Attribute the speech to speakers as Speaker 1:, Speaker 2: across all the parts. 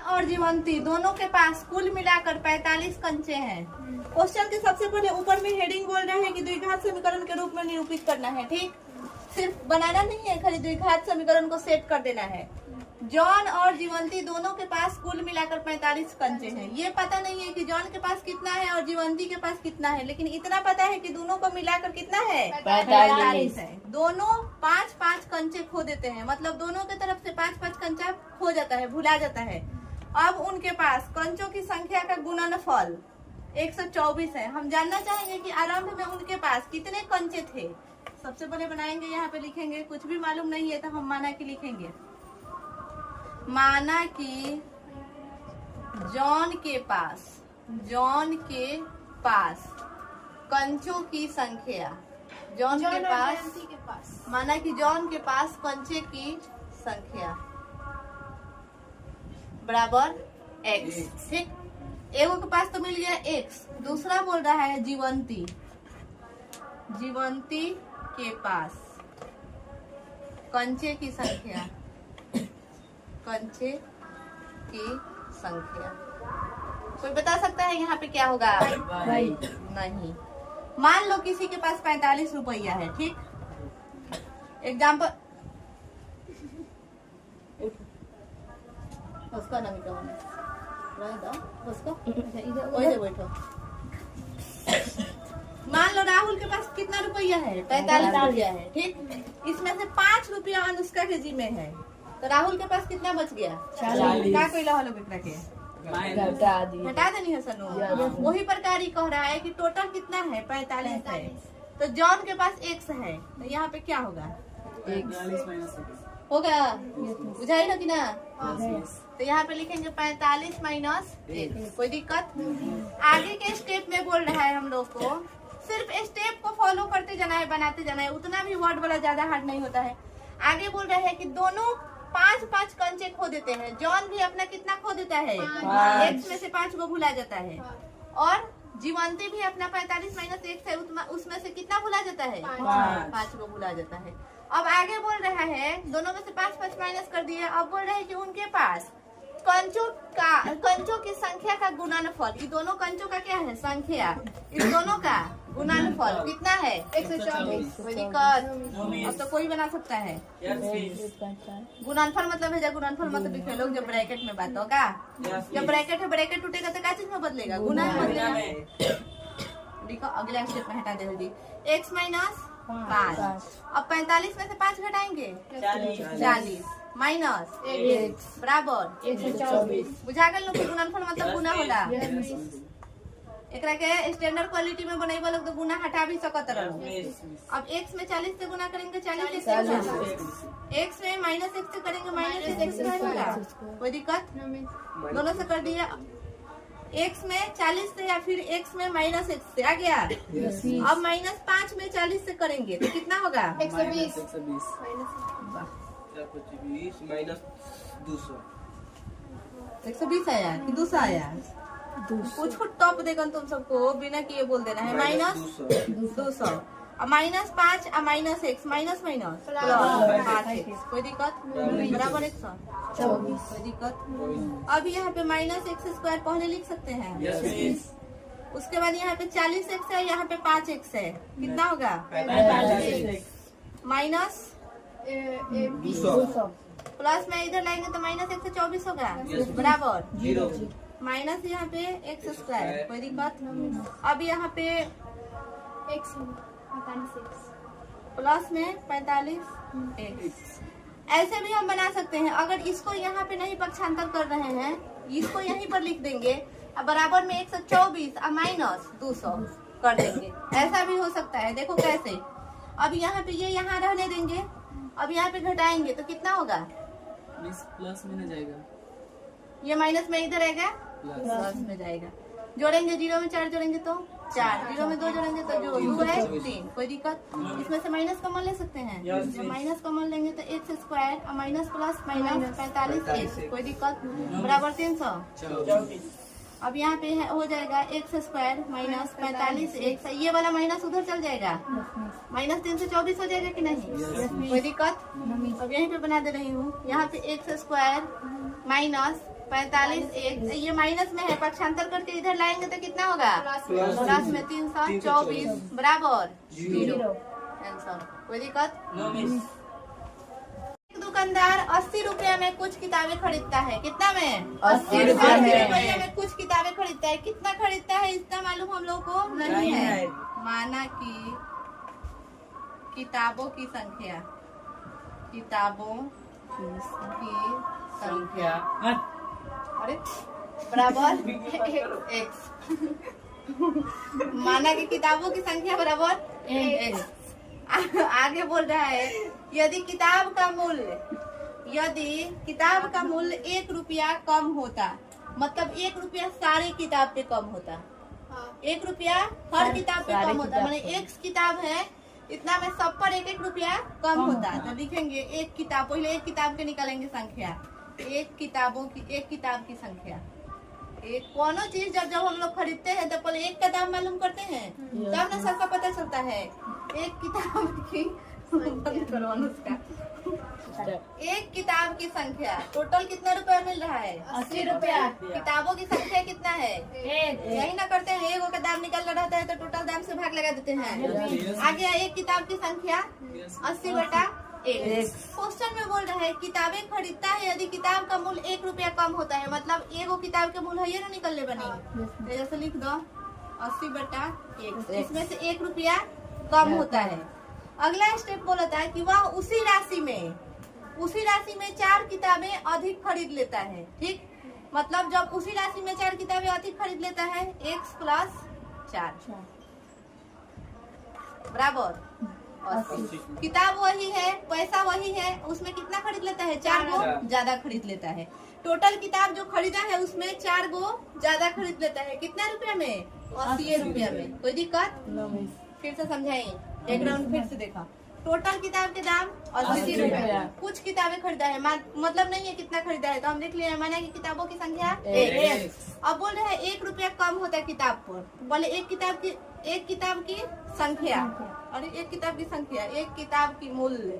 Speaker 1: और जीवंती दोनों के पास कुल मिलाकर 45 कंचे हैं। क्वेश्चन के सबसे पहले ऊपर में हेडिंग बोल रहे हैं कि द्विघात समीकरण के रूप में निरूपित करना है। ठीक, सिर्फ बनाना नहीं है, खाली द्विघात समीकरण को सेट कर देना है। जॉन और जीवंती दोनों के पास कुल मिलाकर 45 कंचे हैं। ये पता नहीं है कि जॉन के पास कितना है और जीवंती के पास कितना है, लेकिन इतना पता है कि दोनों को मिलाकर कितना है 45 है। दोनों 5-5 कंचे खो देते हैं, मतलब दोनों की तरफ से 5-5 कंचा खो जाता है, भुला जाता है। अब उनके पास कंचों की संख्या का गुणनफल 124 है। हम जानना चाहेंगे कि आरंभ में उनके पास कितने कंचे थे। सबसे पहले बनाएंगे, यहाँ पे लिखेंगे, कुछ भी मालूम नहीं है तो हम माना कि लिखेंगे। माना कि जॉन के पास कंचों की संख्या, जॉन के पास माना कि जॉन के पास कंचे की संख्या बराबर x। ठीक, एगो के पास तो मिल गया x, दूसरा बोल रहा है जीवंती के पास कंचे की संख्या, कंचे की संख्या। कोई बता सकता है यहाँ पे क्या होगा? नहीं। मान लो किसी के पास 45 रुपया है। ठीक, एग्जाम्पल, उसका नाम क्या है? उसको इधर बैठो। मान लो राहुल के पास कितना रुपया है? 45 रुपया है। ठीक, इसमें से 5 रुपया अनुष्का के जी में है, तो राहुल के पास कितना बच गया? 40। क्या कोई लाहौल बिकरा के हटा देनी है सनु। वही प्रकार ही कह रहा है कि टोटल कितना है? 45 है। तो जॉन के पास x है, तो यहाँ पे क्या होगा? होगा, बुझाई ना कि ना? तो यहाँ पे लिखेंगे 45 माइनस 1। कोई दिक्कत? आगे के स्टेप में बोल रहा है हम लोग को सिर्फ स्टेप को फॉलो करते जाना है, बनाते जाना है, उतना भी वर्ड वाला ज्यादा हार्ड नहीं होता है। आगे बोल रहे हैं कि दोनों 5-5 कंचे खो देते हैं। जॉन भी अपना कितना खो देता है? x में से 5 को भुला जाता है, और जीवंती भी अपना 45 माइनस 1 है, उसमें से कितना भुला जाता है? 5 को भुला जाता है। अब आगे बोल रहा है दोनों में से 5-5 माइनस कर दिए। अब बोल रहे हैं कि उनके पास कंचों की संख्या का गुणनफल, ये दोनों कंचों का क्या है? संख्या। इस दोनों का गुणनफल कितना है? 124। कोई दिक्कत? अब तो कोई बना सकता है। गुणनफल मतलब है, गुणनफल मतलब लिखे लोग जब ब्रैकेट में बात होगा, जब ब्रैकेट है, ब्रैकेट टूटेगा तो क्या चीज में बदलेगा? गुना में बदलेगा। देखो अगले स्टेप में हटा दे जल्दी। x minus 5। अब 45 में से 5 घटाएंगे 40 माइनस x बराबर 124। बुझा गल लोग, गुणनफल मतलब गुना होला। एकरा के स्टैंडर्ड क्वालिटी में बनाइबा लोग तो गुना हटा भी सकत रहो। अब x में 40 से गुना करेंगे 40 से x में माइनस x से करेंगे माइनस x होगा। कोई दिक्कत? दोनों से कर दिया। x में 40 से या फिर x में माइनस x से आ गया। अब माइनस 5 में 40 से करेंगे तो कितना होगा? 120
Speaker 2: माइनस 200।
Speaker 1: 120 आया कि 200 आया? कुछ टॉप देगा तुम सबको, बिना किए बोल देना है। माइनस 200, अब माइनस 5 और minus x, minus minus plus 5x। कोई दिक्कत? बराबर 124। कोई दिक्कत? अब यहाँ पे माइनस x स्क्वायर पहले लिख सकते हैं। उसके बाद यहाँ पे 40x है, यहाँ पे 5x है, कितना होगा? माइनस
Speaker 2: 200
Speaker 1: प्लस में इधर लाएंगे तो माइनस 124 होगा बराबर माइनस यहाँ पे x स्क्वायर। कोई दिक्कत? अब यहाँ पे
Speaker 3: x
Speaker 1: प्लस में 45x। ऐसे भी हम बना सकते हैं। अगर इसको यहाँ पे नहीं पक्षांतर कर रहे हैं, इसको यहीं पर लिख देंगे, अब बराबर में 124 और माइनस 200 कर देंगे। ऐसा भी हो सकता है। देखो कैसे, अब यहाँ पे ये यहाँ रहने देंगे, अब यहाँ पे घटाएंगे तो कितना होगा?
Speaker 2: प्लस में नहीं जाएगा,
Speaker 1: ये माइनस में इधर आएगा, प्लस में जाएगा। जोड़ेंगे 0 में 4 जोड़ेंगे तो 4, 0 में 2 जोड़ेंगे तो जो 2 है 3। कोई दिक्कत? इसमें से माइनस कॉमन ले सकते हैं। जब माइनस कॉमन लेंगे तो x स्क्वायर और माइनस प्लस माइनस 45x। कोई दिक्कत? बराबर 300। अब यहाँ पे हो जाएगा x स्क्वायर माइनस 45x। ये वाला माइनस उधर चल जाएगा, माइनस 324 हो जाएगा कि नहीं? कोई दिक्कत? अब यहीं पे बना दे रही हूँ। यहाँ पे x स्क्वायर माइनस 45 एक ये माइनस में है, पक्षांतर करके इधर लाएंगे तो कितना होगा? प्लस में 324 बराबर 0। आंसर। कोई दिक्कत?
Speaker 2: No miss.
Speaker 1: एक दुकानदार 80 रुपया में कुछ किताबें खरीदता है। कितना में?
Speaker 3: 80 रुपया
Speaker 1: रुपया में कुछ किताबें खरीदता है। कितना खरीदता है इसका मालूम हम लोग को नहीं है। माना कि किताबों की संख्या, किताबों की संख्या अरे बराबर x। माना कि किताबों की संख्या बराबर x। आगे बोल रहा है यदि किताब का मूल्य 1 रुपया कम होता, मतलब 1 रुपया सारी किताब पे कम होता, 1 रुपया हर किताब पे कम होता, माने एक किताब है इतना में सब पर 1-1 रुपया कम होता है। तो लिखेंगे एक किताब, पहले एक किताब के निकालेंगे संख्या, एक किताब की संख्या। एक कोनो चीज जब हम लोग खरीदते हैं तो पहले एक का दाम मालूम करते हैं, तब ना सबका पता चलता है। एक किताब की एक किताब की संख्या टोटल कितना रुपया मिल रहा है?
Speaker 3: 80 रुपया।
Speaker 1: किताबों की संख्या कितना है? यही ना करते हैं, एगो का दाम निकल रहता है तो टोटल दाम से भाग लगा देते हैं। आगे एक किताब की संख्या 80/1। क्वेश्चन में बोल रहा है किताबें खरीदता है यदि किताब का मूल्य 1 रुपया कम होता है, मतलब एगो किताब के मूल्य है ये ना निकलने बनी। जैसे लिख दो 80/1, इसमें से 1 रुपया कम होता है। अगला स्टेप बोलता है कि वह उसी राशि में 4 किताबें अधिक खरीद लेता है। ठीक, मतलब जब उसी राशि में 4 किताबें अधिक खरीद लेता है x + 4 बराबर 80। किताब वही है, पैसा वही है, उसमें कितना खरीद लेता है? 4 गो ज्यादा खरीद लेता है। टोटल किताब जो खरीदा है उसमें 4 गो ज्यादा खरीद लेता है। कितना रुपया में? 80 रुपया में। कोई दिक्कत? फिर से समझाइए, एक राउंड फिर से देखा। टोटल किताब के दाम 80 रुपया। कुछ किताबें खरीदा है, मतलब नहीं है कितना खरीदा है, तो हम देख लिया है, माना कि किताबों की संख्या 1। अब बोल रहे हैं 1 रुपया कम होता है किताब पर, बोले एक किताब की संख्या और एक किताब की संख्या, एक किताब की मूल्य,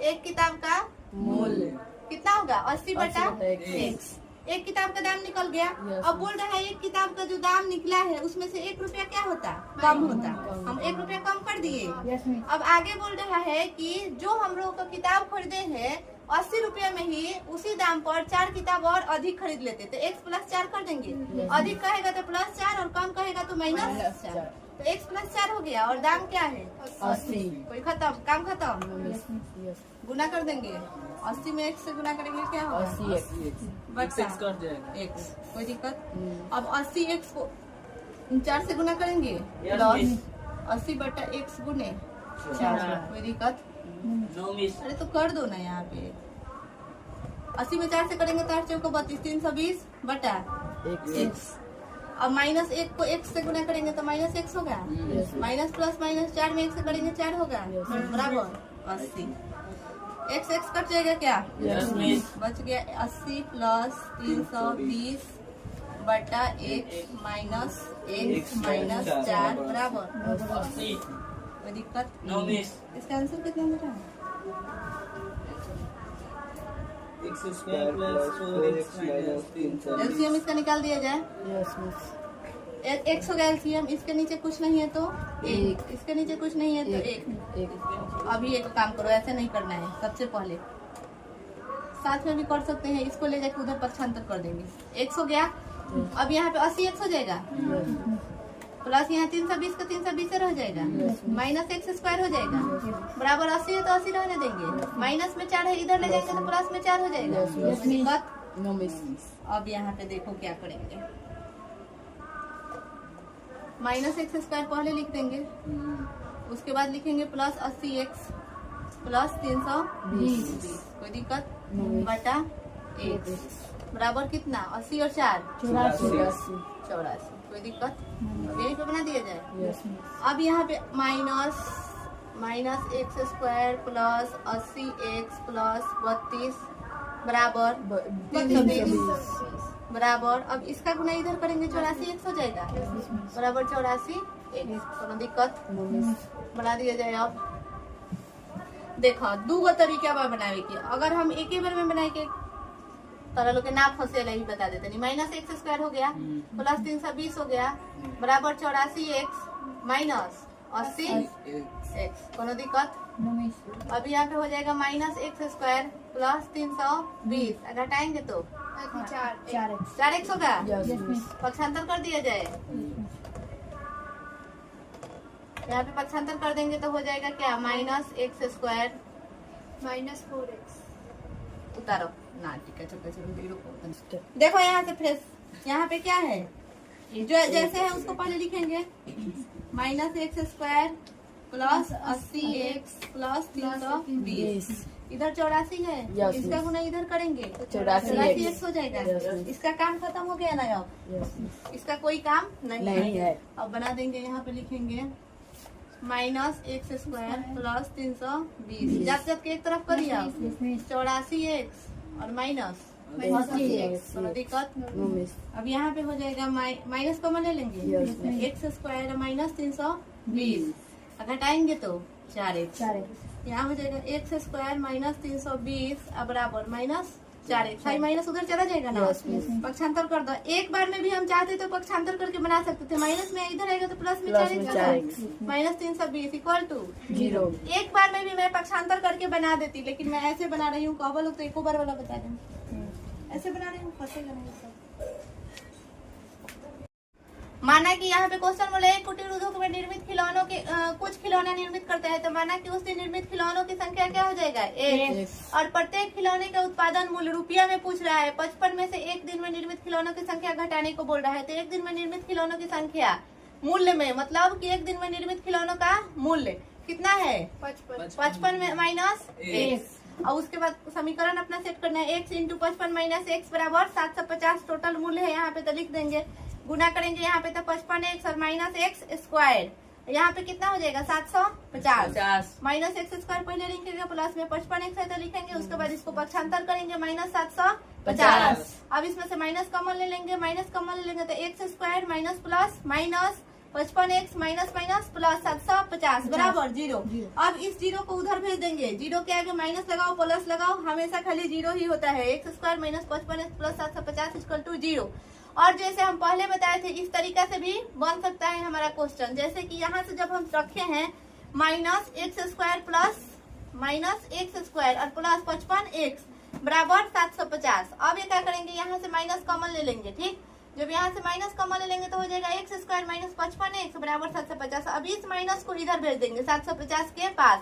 Speaker 1: एक किताब का मूल्य कितना होगा? 80/1। एक किताब का दाम निकल गया। अब बोल रहा है एक किताब का जो दाम निकला है उसमें से 1 रुपया क्या होता? कम होता। हम 1 रुपया कम कर दिए। अब आगे बोल रहा है कि जो हम लोग का किताब खरीदे हैं 80 रुपया में ही उसी दाम पर 4 किताब और अधिक खरीद लेते, तो x + 4 कर देंगे। अधिक कहेगा तो +4 और कम कहेगा तो -4, तो x + 4 हो गया और दाम क्या है? 80। कोई खत्म, काम खत्म। गुना कर देंगे, 80 में x से गुना करेंगे क्या होगा?
Speaker 2: 80x कट जाएगा।
Speaker 1: x। कोई दिक्कत? अब 80x को 4 से गुना करेंगे, 80/x गुने 4। कोई दिक्कत?
Speaker 2: No miss.
Speaker 1: अरे तो कर दो ना यहाँ पे। 80 में 4 से करेंगे तो 8 चौको 32, 320/x। अब -1 को x से गुना करेंगे तो -x होगा, माइनस प्लस माइनस 4 में 1 से करेंगे 4 होगा बराबर 80। x कट जाएगा क्या?
Speaker 2: Yes miss.
Speaker 1: बच गया 80 + 320/x -1 -4 बराबर
Speaker 2: 80।
Speaker 1: कोई दिक्कत?
Speaker 2: No miss.
Speaker 1: इसका आंसर कितना बेटा?
Speaker 2: x² + 4x - 3।
Speaker 1: एलसीएम इसका निकाल दिया जाए। x होगा एलसीएम, इसके नीचे कुछ नहीं है तो 1, इसके नीचे कुछ नहीं है तो 1। अभी एक काम करो, ऐसे नहीं करना है, सबसे पहले साथ में भी कर सकते हैं, इसको ले जाकर उधर पक्षांतर कर देंगे। x हो गया। अब यहाँ पे 80x हो जाएगा, प्लस यहाँ 320 का 320 से रह जाएगा, -x² हो जाएगा बराबर 80 है तो 80 रहने देंगे। माइनस में 4 है, इधर ले जाएंगे तो प्लस में 4 हो जाएगा। दिक्कत? अब यहाँ पे देखो क्या करेंगे, -x² पहले लिख देंगे, उसके बाद लिखेंगे प्लस 80x + 320। कोई दिक्कत? बटा 1 बराबर कितना? 80 और 4 84। कोई दिक्कत? यही पे बना दिया जाए। अब यहाँ पे -x² + 80x + 32 बराबर 320 बराबर। अब इसका गुना इधर करेंगे 84x हो जाएगा बराबर 84x। कोनो दिक्कत? बना दिया जाए। अब देखो 2 तरीका बा बनावे के, अगर हम एक ही बार में बनाए के तोरा लोग के ना फंसे ही बता देते नहीं। माइनस एक्स स्क्वायर हो गया प्लस 320 हो गया बराबर 84x माइनस 80 एक्स। कोनो दिक्कत? अभी यहाँ पे हो जाएगा माइनस एक्स स्क्वायर प्लस 320, अगर हटाएंगे तो 4x होगा। पक्षांतर कर दिया जाए, यहाँ पे पक्षांतर कर देंगे तो हो जाएगा क्या, minus x square
Speaker 3: minus 4x।
Speaker 1: उतारो ना, ठीक है चलो चलो। देखो यहाँ से फ्रेश, यहाँ पे क्या है जो जैसे है उसको पहले लिखेंगे, minus x square plus 80x plus 320। इधर 84 है, इसका गुना इधर करेंगे तो 84x हो जाएगा। इसका काम खत्म हो गया ना, अब इसका कोई काम नहीं है। अब बना देंगे, यहाँ पे लिखेंगे माइनस एक्स स्क्वायर प्लस 320, जब जब के एक तरफ करिए आप 84x और माइनस 80x। कोई दिक्कत? अब यहाँ पे हो जाएगा माइनस कॉमन ले लेंगे, एक्स स्क्वायर माइनस 320, अगर हटाएंगे तो 4x। यहाँ हो जाएगा एक्स स्क्वायर माइनस 320 बराबर माइनस 4x। हाई माइनस उधर चला जाएगा ना, पक्षांतर कर दो। एक बार में भी हम चाहते तो पक्षांतर करके बना सकते थे, माइनस में इधर आएगा तो प्लस में 4x माइनस 320 इक्वल टू 0। एक बार में भी मैं पक्षांतर करके बना देती, लेकिन मैं ऐसे बना रही हूँ। कॉबल तो एक बार वाला बता दें, ऐसे बना रही हूँ, फंसेगा नहीं सब। माना कि यहाँ पे क्वेश्चन बोले कुटीर उद्योग में निर्मित खिलौनों के कुछ खिलौना निर्मित करते हैं, तो माना कि उस दिन निर्मित खिलौनों की संख्या क्या हो जाएगा, 1। और प्रत्येक खिलौने का उत्पादन मूल्य रुपया में पूछ रहा है। 55 में से एक दिन में निर्मित खिलौनों की संख्या घटाने को बोल रहा है, तो एक दिन में निर्मित खिलौनों की संख्या मूल्य में, मतलब कि एक दिन में निर्मित खिलौनों का मूल्य कितना है, 55 में माइनस एक्स। और उसके बाद समीकरण अपना सेट करना है, x इंटू 55 माइनस एक्स बराबर 750 टोटल मूल्य है यहाँ पे, तो लिख देंगे। गुना करेंगे यहाँ पे तो 55x और माइनस एक्स स्क्वायर, यहाँ पे कितना हो जाएगा 750 माइनस एक्स स्क्वायर पहले लिखेंगे, प्लस में 55x है तो लिखेंगे, उसके बाद इसको पक्षांतर करेंगे माइनस 750। अब इसमें से माइनस कॉमन ले लेंगे, माइनस कॉमन ले लेंगे तो x square minus plus minus 55x minus minus plus 750 बराबर 0। अब इस 0 को उधर भेज देंगे, 0 के आगे माइनस लगाओ प्लस लगाओ, हमेशा खाली 0 ही होता है। X square minus 55x plus 750 equal to 0। और जैसे हम पहले बताए थे, इस तरीका से भी बन सकता है हमारा क्वेश्चन, जैसे कि यहाँ से जब हम रखे हैं minus x square plus minus x square और प्लस 55x बराबर 750। अब ये क्या करेंगे, यहाँ से माइनस कॉमन ले लेंगे, ठीक। जब यहाँ से माइनस कॉमन ले लेंगे तो हो जाएगा एक्स स्क्वायर माइनस 55x बराबर 750। अब इस माइनस को इधर भेज देंगे 750 के पास,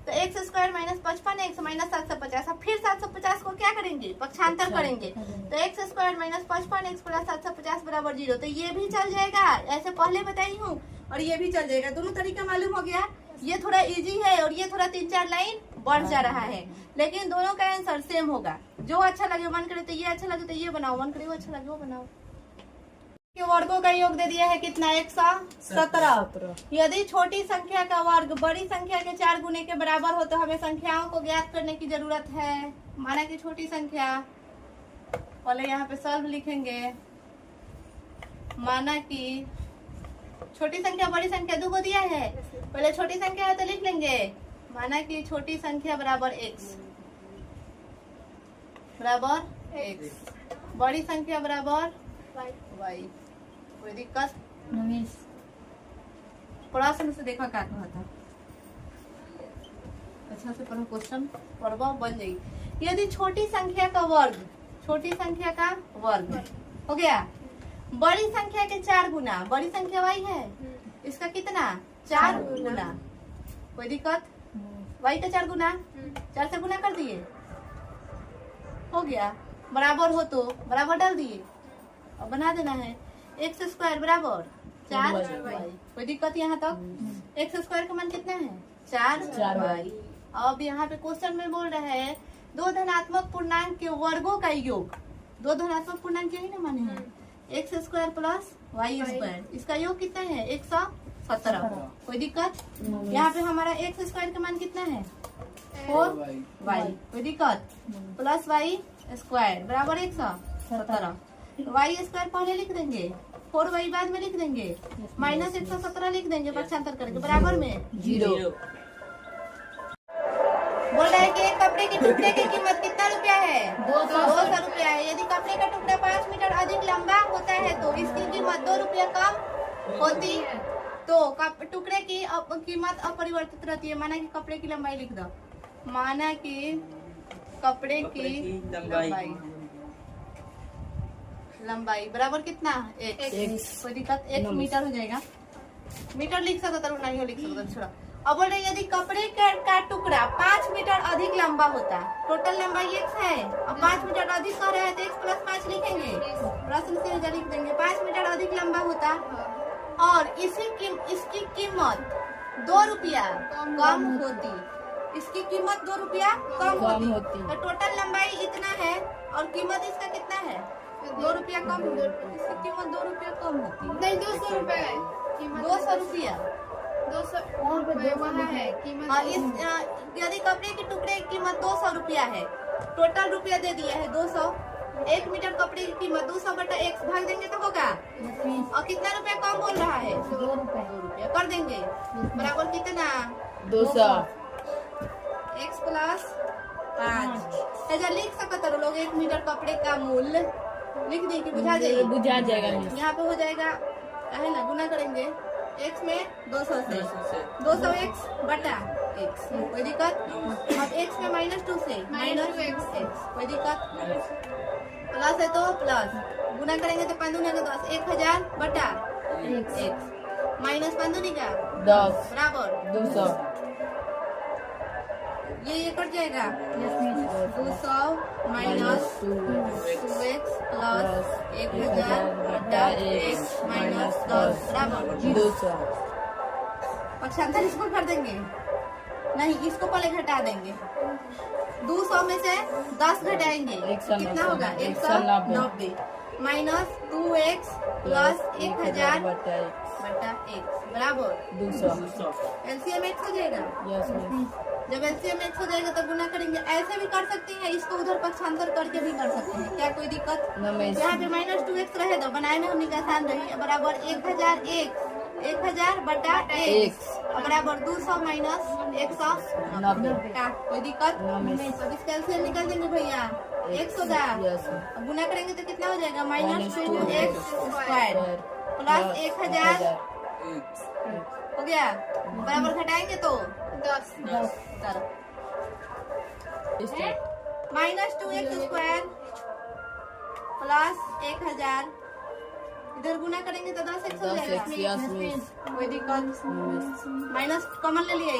Speaker 1: तो x square minus 55x minus 750। अब फिर 750 को क्या करेंगे, पक्षांतर करेंगे, तो x square minus 55x plus 750 बराबर 0। तो ये भी चल जाएगा, ऐसे पहले बताई हूँ, और ये भी चल जाएगा। दोनों तरीका मालूम हो गया। ये थोड़ा इजी है और ये थोड़ा 3-4 लाइन बढ़ जा रहा है, लेकिन दोनों का आंसर सेम होगा। जो अच्छा लगे, मन करे तो ये अच्छा लगे तो ये बनाओ, मन करे वो अच्छा लगे वो बनाओ। वर्गों का योग दे दिया है कितना, 117। यदि छोटी संख्या का वर्ग बड़ी संख्या के 4 गुने के बराबर हो तो हमें संख्याओं को ज्ञात करने की जरूरत है। माना कि छोटी संख्या, पहले यहाँ पे सॉल्व लिखेंगे। माना कि छोटी संख्या बड़ी संख्या 2 को दिया है, पहले छोटी संख्या है तो लिख लेंगे। माना कि छोटी संख्या बराबर x बराबर x, बड़ी संख्या बराबर y। कोई दिक्कत? प्रश्न से देखा क्या कहता, अच्छा से पढ़ो, क्वेश्चन पढ़वा बन जाएगी। यदि छोटी संख्या का वर्ग, छोटी संख्या का वर्ग हो गया बड़ी संख्या के 4 गुना, बड़ी संख्या y है, इसका कितना 4 गुना। कोई दिक्कत? y का 4 गुना, 4 से गुना कर दिए, हो गया। बराबर हो तो बराबर डाल दिए, अब बना देना है एक्स स्क्वायर बराबर 4y। कोई दिक्कत यहाँ तक? एक्स स्क्वायर का मान कितना है 4y। अब यहाँ पे क्वेश्चन में बोल रहे हैं 2 धनात्मक पूर्णांक के वर्गों का योग। 2 धनात्मक पूर्णांक यही ना माने हैं, x square plus y square, इसका योग कितना है 117। कोई दिक्कत? यहाँ पे हमारा एक्स स्क्वायर का मान कितना है 4y। कोई दिक्कत? प्लस वाई स्क्वायर बराबर 117। वाई स्क्वायर पहले लिख देंगे, 4y बाद में लिख देंगे, माइनस 117 लिख देंगे पक्षांतर करके, बराबर में 0। बोल रहा है कि एक कपड़े के टुकड़े की कीमत कितना रुपया है? 200 रुपया है। यदि कपड़े का टुकड़ा 5 मीटर अधिक लंबा होता है तो इसकी कीमत 2 रुपया कम होती है। तो टुकड़े की कीमत अपरिवर्तित रहती है। माना कि कपड़े की लंबाई लिख दो। माना कि कपड़े की लंबाई बराबर कितना? x। कोई दिक्कत? x मीटर हो जाएगा। मीटर लिख सकते हो, नहीं हो लिख सकते, छोड़ा। अब बोल रहे यदि कपड़े का टुकड़ा 5 मीटर अधिक लंबा होता है, टोटल लंबाई x है, अब 5 मीटर अधिक कह रहे हैं तो x प्लस 5 लिखेंगे, प्रश्न से इधर लिख देंगे। 5 मीटर अधिक लंबा होता और इसकी कीमत 2 रुपया कम होती। इसकी कीमत 2 रुपया कम होती। तो टोटल लंबाई इतना है और कीमत इसका कितना है? 2 रुपया कम होती। इसकी कीमत 2 रुपया कम होती।
Speaker 3: नहीं 200 रुपए है
Speaker 1: 200 रुपया
Speaker 3: 200 वहाँ है कीमत।
Speaker 1: और यदि कपड़े के टुकड़े की कीमत 200 रुपया है, टोटल रुपया दे दिया है 200। 1 मीटर कपड़े की कीमत 200 बटा x भाग देंगे तो होगा। और कितना रुपया कम बोल रहा है? 2 रुपया कर देंगे। बराबर कितना?
Speaker 4: 200
Speaker 1: x प्लस 5। ऐसा लिख सकते हो लोग। 1 मीटर कपड़े का मूल्य लिख दें कि बुझा जाएगा।
Speaker 4: बुझा जाएगा।
Speaker 1: यहाँ पे हो जाएगा है ना, गुना करेंगे x में 200 से 200x बटा x। कोई दिक्कत? अब x में -2 से -x। कोई दिक्कत? प्लस है तो प्लस, गुना करेंगे तो 5 दूनी का 10, 1000 बटा x माइनस 5 दूनी का
Speaker 4: 10
Speaker 1: बराबर
Speaker 4: 200।
Speaker 1: ये कट जाएगा। 200 माइनस 2x प्लस 1000 बटा x माइनस 10 बराबर
Speaker 4: 200।
Speaker 1: पक्षांतर इसको कर देंगे, नहीं इसको पहले घटा देंगे। 200 में से 10 घटाएंगे, कितना होगा? 190 माइनस 2x प्लस 1000 बटा x बराबर
Speaker 4: 200।
Speaker 1: एलसीएम x हो जाएगा।
Speaker 4: Yes miss.
Speaker 1: जब एलसीएम x हो जाएगा तो गुना करेंगे। ऐसे भी कर सकते हैं, इसको उधर पक्षांतर करके भी कर सकते हैं। क्या कोई दिक्कत? यहाँ पे -2x रहे तो बनाए में हमने का आसान रही बराबर 1000 बटा x बराबर 200 माइनस 190। क्या कोई दिक्कत? अब इसका एलसीएम निकाल देंगे भैया। x होगा। अब गुना करेंगे तो कितना हो जाएगा? -2x स्क्वायर प्लस 1000 हो गया। बराबर घटाएंगे तो
Speaker 3: 10
Speaker 1: -2x स्क्वायर प्लस 1000 इधर गुना करेंगे तो 10x हो जाएगा। कोई दिक्कत? माइनस कॉमन ले लिए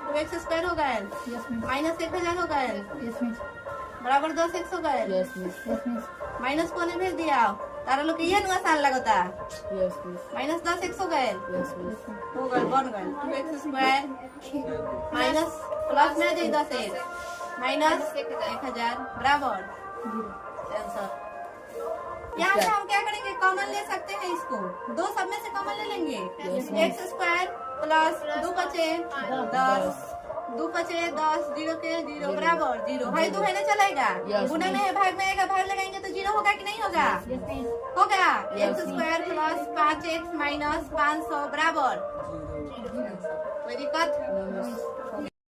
Speaker 1: 2x स्क्वायर हो गया माइनस 1000 हो गया बराबर 10x हो गया। माइनस को ने भेज दिया तारा लोग ये नु आसान लगता। माइनस 10x हो गए हो गए बन गए 2x स्क्वायर माइनस प्लस में जाए 10x माइनस 1000 बराबर आंसर। यहाँ से हम क्या करेंगे? कॉमन ले सकते हैं इसको। 2 सब में से कॉमन ले लेंगे। x स्क्वायर प्लस 2 बचे 10 2 बचे 10 0 के 0 बराबर 0 है। 2 है ना चलेगा। गुना में है भाग में आएगा, भाग लगाएंगे तो 0 होगा कि नहीं होगा? होगा। x square plus 5x minus 500 बराबर। कोई दिक्कत?